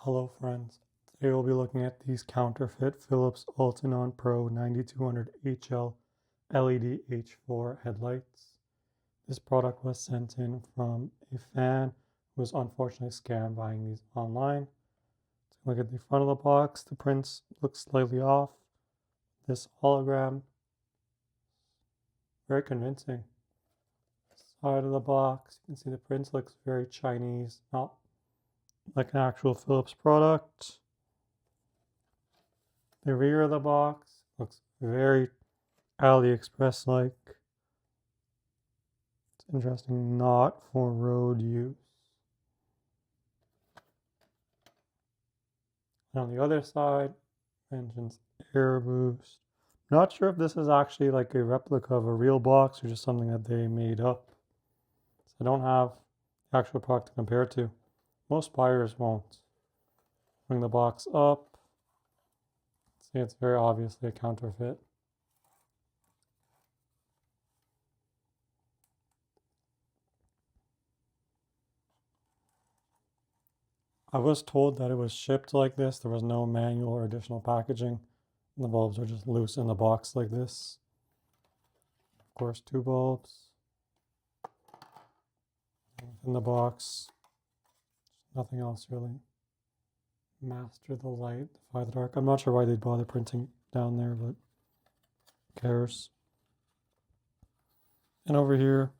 Hello friends, today we'll be looking at these counterfeit Philips Ultinon Pro 9200 HL LED H4 headlights. This product was sent in from a fan who was unfortunately scammed buying these online. Let's look at the front of the box. The prints look slightly off. This hologram, very convincing. Side of the box, you can see the prints looks very Chinese, not like an actual Philips product. The rear of the box looks very AliExpress-like. It's interesting, not for road use. And on the other side, mentions air boost. Not sure if this is actually like a replica of a real box or just something that they made up. So I don't have the actual product to compare it to. Most buyers won't. Bring the box up. See, it's very obviously a counterfeit. I was told that it was shipped like this. There was no manual or additional packaging. And the bulbs are just loose in the box like this. Of course, two bulbs. In the box, nothing else really. Master the light, defy the dark. I'm not sure why they'd bother printing down there, but who cares? And over here,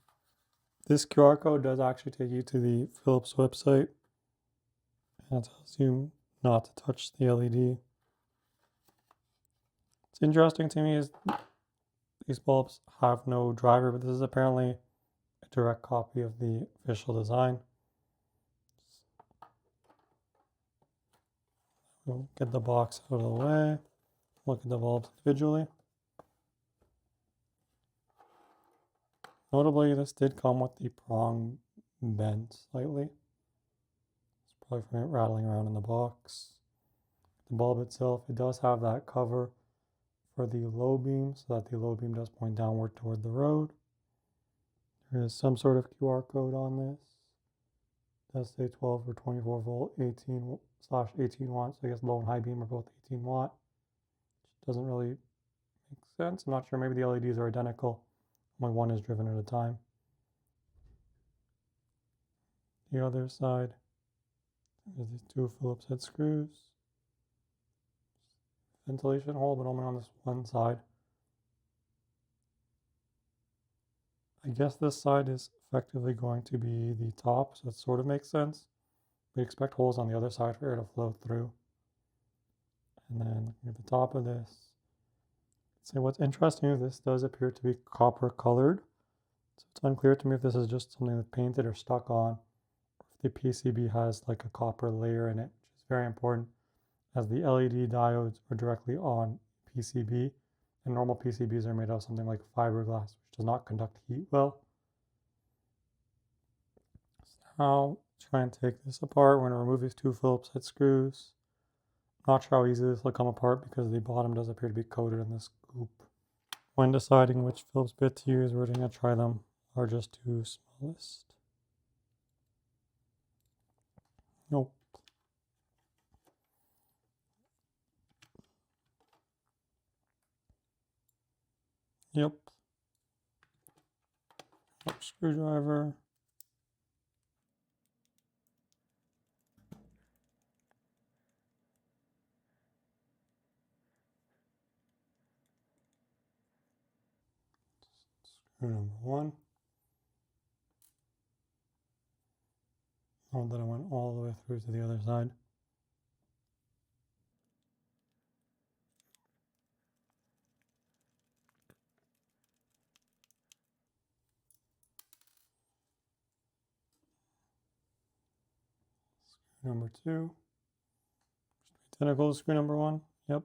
this QR code does actually take you to the Philips website. And it tells you not to touch the LED. What's interesting to me is these bulbs have no driver, but this is apparently a direct copy of the official design. We'll get the box out of the way. Look at the bulbs individually. Notably, this did come with the prong bent slightly. It's probably from it rattling around in the box. The bulb itself, it does have that cover for the low beam, so that the low beam does point downward toward the road. There is some sort of QR code on this. It does say 12 or 24 volt, 18/18 watts. So I guess low and high beam are both 18 watt. Which doesn't really make sense. I'm not sure. Maybe the LEDs are identical. Only one is driven at a time. The other side, there's these two Phillips head screws. Ventilation hole, but only on this one side. I guess this side is effectively going to be the top, so it sort of makes sense. We expect holes on the other side for air to flow through. And then looking at the top of this, so what's interesting is this does appear to be copper colored. So it's unclear to me if this is just something that's painted or stuck on, or if the PCB has like a copper layer in it, which is very important, as the LED diodes are directly on PCB, and normal PCBs are made of something like fiberglass, which does not conduct heat well. So now try and take this apart. We're going to remove these two Phillips head screws. Not sure how easy this will come apart because the bottom does appear to be coated in this goop. When deciding which Phillips bit to use, we're going to try them largest to smallest. Nope. Yep. Screwdriver. Screw number one. Oh, then I went all the way through to the other side. Screw number two. Identical to screw number one. Yep.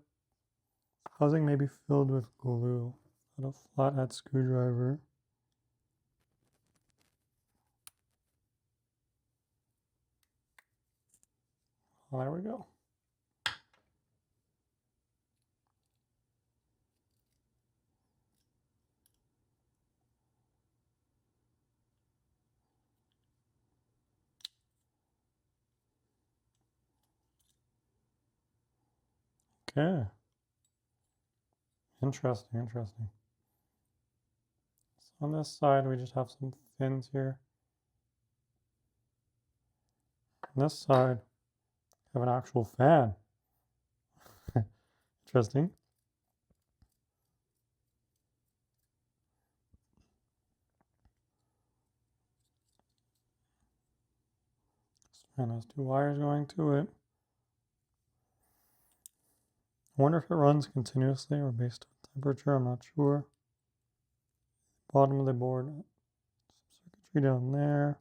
Housing may be filled with glue. Got a flathead screwdriver. Well, there we go. Okay. Interesting. So on this side, we just have some fins here. On this side, we have an actual fan. Interesting. This fan has two wires going to it. I wonder if it runs continuously or based on temperature. I'm not sure. Bottom of the board, some circuitry down there.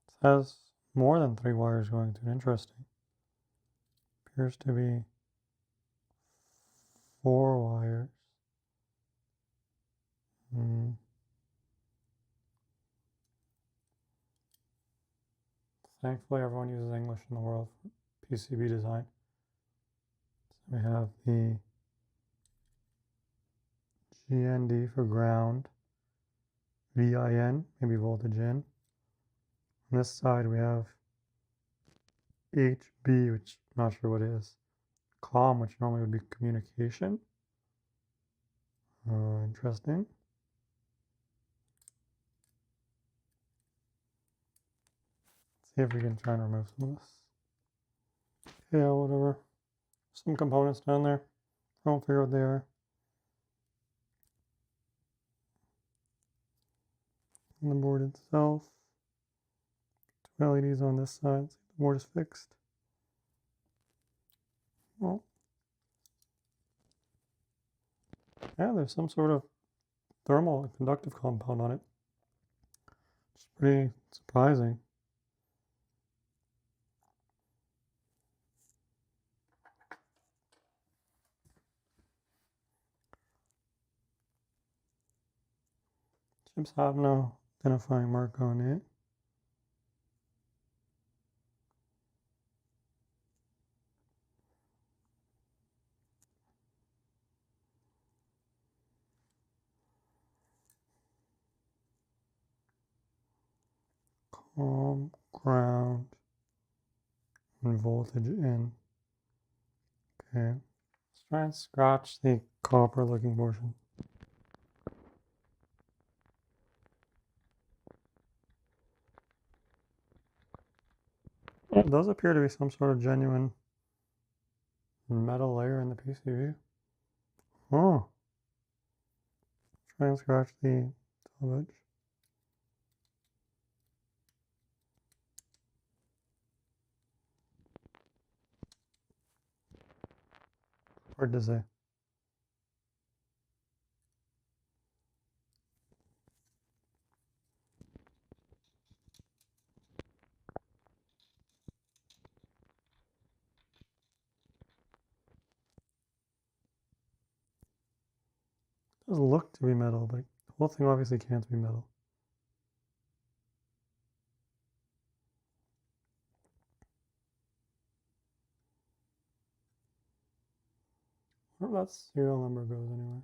It has more than 3 wires going to it. Interesting. Appears to be 4 wires. Thankfully, everyone uses English in the world for PCB design. So we have the GND for ground, VIN, maybe voltage in. On this side, we have HB, which I'm not sure what it is. COM, which normally would be communication. Interesting. Let's see if we can try and remove some of this. Yeah, whatever. Some components down there. I don't figure what they are. And the board itself. 2 LEDs on this side. See if the board is fixed. Well, yeah, there's some sort of thermal and conductive compound on it. It's pretty surprising. Chips have no identifying mark on it. COM, ground, and voltage in. Okay. Let's try and scratch the copper looking portion. It does appear to be some sort of genuine metal layer in the PCB. Oh. Try and scratch the top edge. Hard to say. It does look to be metal, but the whole thing obviously can't be metal. I wonder if that serial number goes anywhere.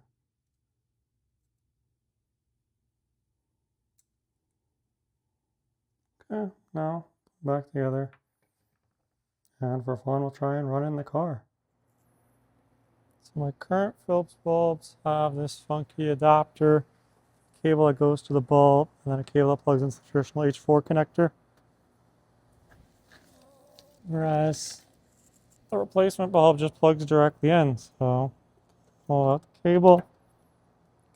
Okay, now back together. And for fun, we'll try and run in the car. So my current Phillips bulbs have this funky adapter cable that goes to the bulb, and then a cable that plugs into the traditional H4 connector. Whereas the replacement bulb just plugs directly in. So pull out the cable.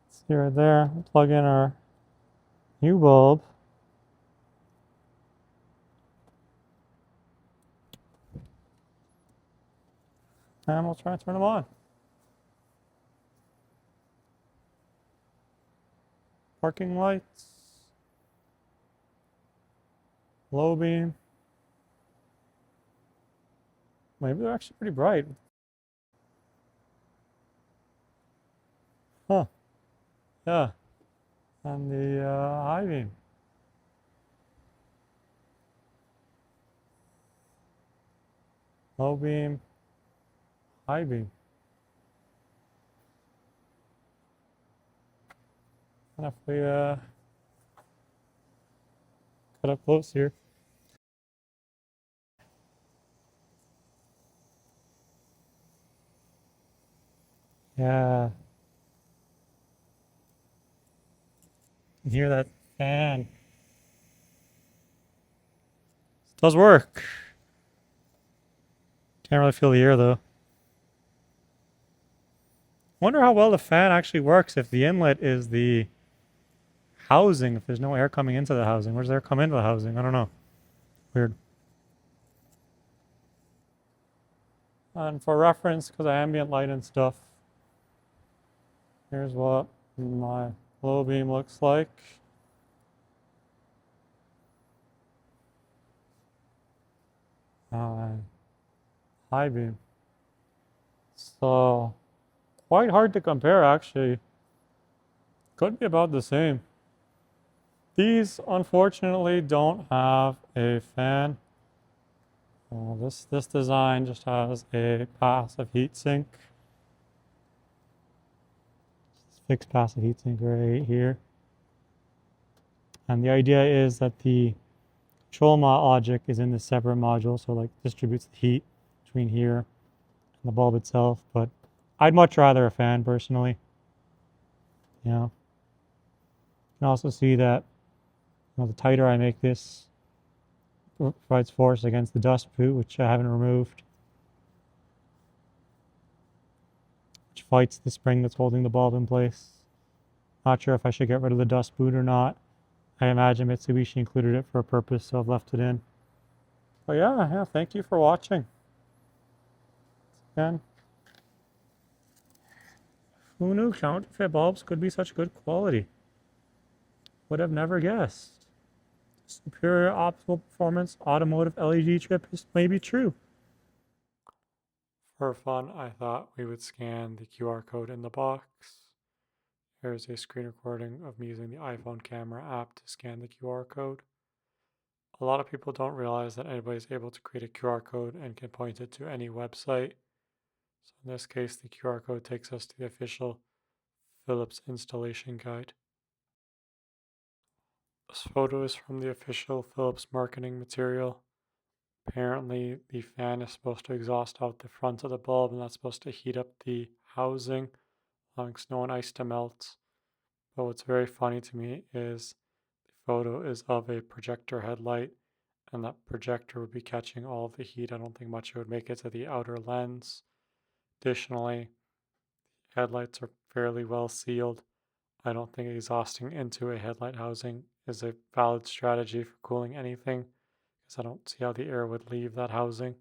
See right there, we'll plug in our new bulb. And we'll try and turn them on. Parking lights. Low beam. Maybe they're actually pretty bright. Huh. Yeah. And the high beam. Low beam. High beam. And if we cut up close here, Yeah. You hear that fan? It does work. Can't really feel the air though. Wonder how well the fan actually works if the inlet is the housing, if there's no air coming into the housing. Where does air come into the housing? I don't know. Weird. And for reference, because of ambient light and stuff, here's what my low beam looks like. High beam. So quite hard to compare actually. Could be about the same. These unfortunately don't have a fan. This design just has a passive heatsink. Fixed passive heatsink right here. And the idea is that the control logic is in this separate module, so like distributes the heat between here and the bulb itself. But I'd much rather a fan personally. You know, you can also see that the tighter I make this, provides force against the dust boot, which I haven't removed, which fights the spring that's holding the bulb in place. Not sure if I should get rid of the dust boot or not. I imagine Mitsubishi included it for a purpose, so I've left it in. But yeah, thank you for watching. And who knew counterfeit bulbs could be such good quality? Would have never guessed. Superior optical performance automotive LED chip may be true. For fun, I thought we would scan the QR code in the box. Here's a screen recording of me using the iPhone camera app to scan the QR code. A lot of people don't realize that anybody is able to create a QR code and can point it to any website. So in this case, the QR code takes us to the official Philips installation guide. This photo is from the official Philips marketing material. Apparently, the fan is supposed to exhaust out the front of the bulb, and that's supposed to heat up the housing, allowing snow and ice to melt. But what's very funny to me is the photo is of a projector headlight, and that projector would be catching all of the heat. I don't think much would make it to the outer lens. Additionally, headlights are fairly well sealed. I don't think exhausting into a headlight housing is a valid strategy for cooling anything, because I don't see how the air would leave that housing.